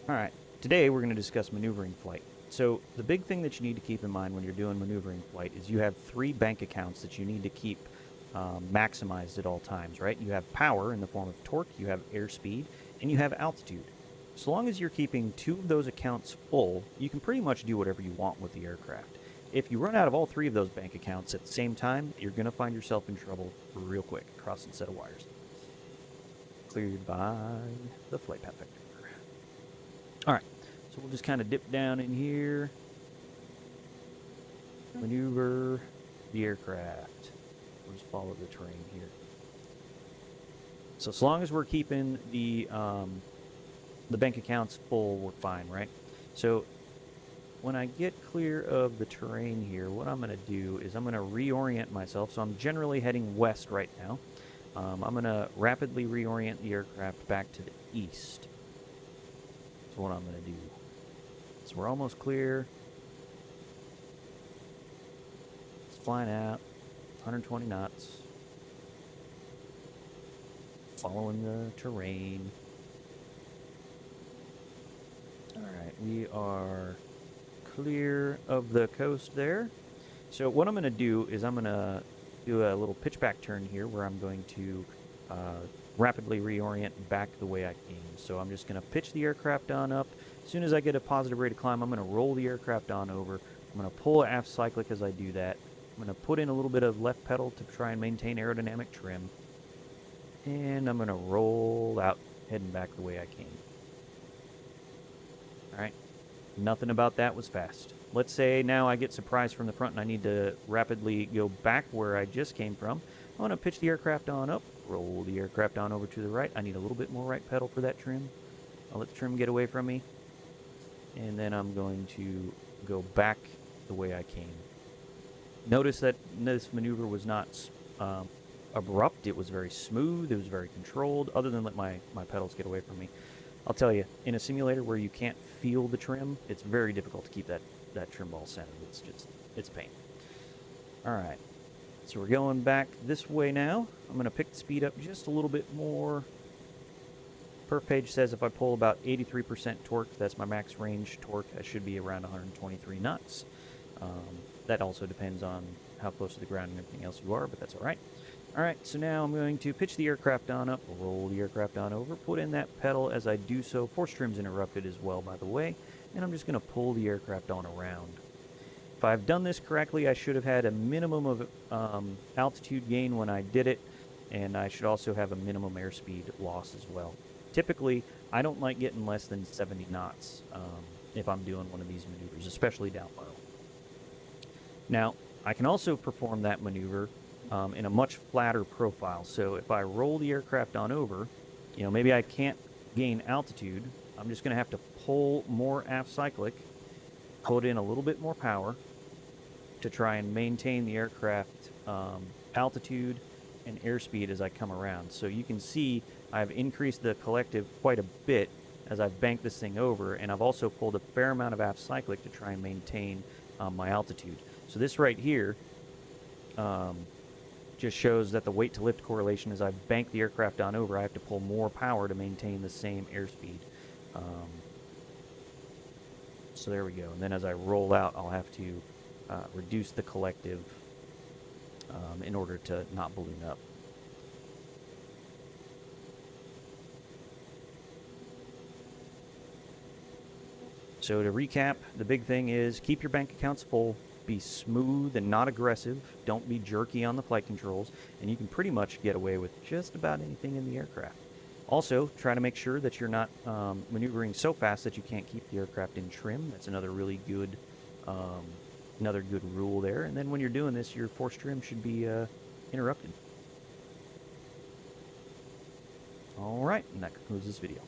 Alright, today we're going to discuss maneuvering flight. So the big thing that you need to keep in mind when you're doing maneuvering flight is you have 3 bank accounts that you need to keep maximized at all times, right? You have power in the form of torque, you have airspeed, and you have altitude. So long as you're keeping 2 of those accounts full, you can pretty much do whatever you want with the aircraft. If you run out of all 3 of those bank accounts at the same time, you're going to find yourself in trouble real quick across a set of wires. Cleared by the flight path vector. Alright, so we'll just kind of dip down in here, maneuver the aircraft. We'll just follow the terrain here. So as long as we're keeping the bank accounts full, we're fine, right? So when I get clear of the terrain here, what I'm going to do is I'm going to reorient myself. So I'm generally heading west right now. I'm going to rapidly reorient the aircraft back to the east. That's what I'm going to do. So we're almost clear. It's flying out, 120 knots. Following the terrain. Alright, we are clear of the coast there. So what I'm going to do is I'm going to do a little pitchback turn here where I'm going to rapidly reorient back the way I came. So I'm just going to pitch the aircraft on up. As soon as I get a positive rate of climb, I'm going to roll the aircraft on over. I'm going to pull aft cyclic as I do that. I'm going to put in a little bit of left pedal to try and maintain aerodynamic trim. And I'm going to roll out, heading back the way I came. Alright, nothing about that was fast. Let's say now I get surprised from the front and I need to rapidly go back where I just came from. I'm going to pitch the aircraft on up, roll the aircraft on over to the right. I need a little bit more right pedal for that trim. I'll let the trim get away from me. And then I'm going to go back the way I came. Notice that this maneuver was not abrupt. It was very smooth. It was very controlled, other than let my pedals get away from me. I'll tell you, in a simulator where you can't feel the trim, it's very difficult to keep that trim ball centered. It's a pain. Alright, so we're going back this way now. I'm going to pick the speed up just a little bit more. Perf page says if I pull about 83% torque, that's my max range torque, I should be around 123 knots. That also depends on how close to the ground and everything else you are, but that's alright. Alright, so now I'm going to pitch the aircraft on up, roll the aircraft on over, put in that pedal as I do so. Force trim's interrupted as well, by the way, and I'm just going to pull the aircraft on around. If I've done this correctly, I should have had a minimum of altitude gain when I did it, and I should also have a minimum airspeed loss as well. Typically, I don't like getting less than 70 knots if I'm doing one of these maneuvers, especially down low. Now, I can also perform that maneuver in a much flatter profile. So if I roll the aircraft on over, maybe I can't gain altitude. I'm just going to have to pull more aft cyclic, put in a little bit more power to try and maintain the aircraft altitude and airspeed as I come around. So you can see I've increased the collective quite a bit as I've banked this thing over, and I've also pulled a fair amount of aft cyclic to try and maintain my altitude. So this right here just shows that the weight to lift correlation, as I bank the aircraft on over, I have to pull more power to maintain the same airspeed. So there we go. And then as I roll out, I'll have to reduce the collective in order to not balloon up. So to recap, the big thing is keep your bank accounts full, be smooth and not aggressive, don't be jerky on the flight controls, and you can pretty much get away with just about anything in the aircraft. Also, try to make sure that you're not maneuvering so fast that you can't keep the aircraft in trim. That's another really good rule there. And then when you're doing this, your force trim should be interrupted. All right, and that concludes this video.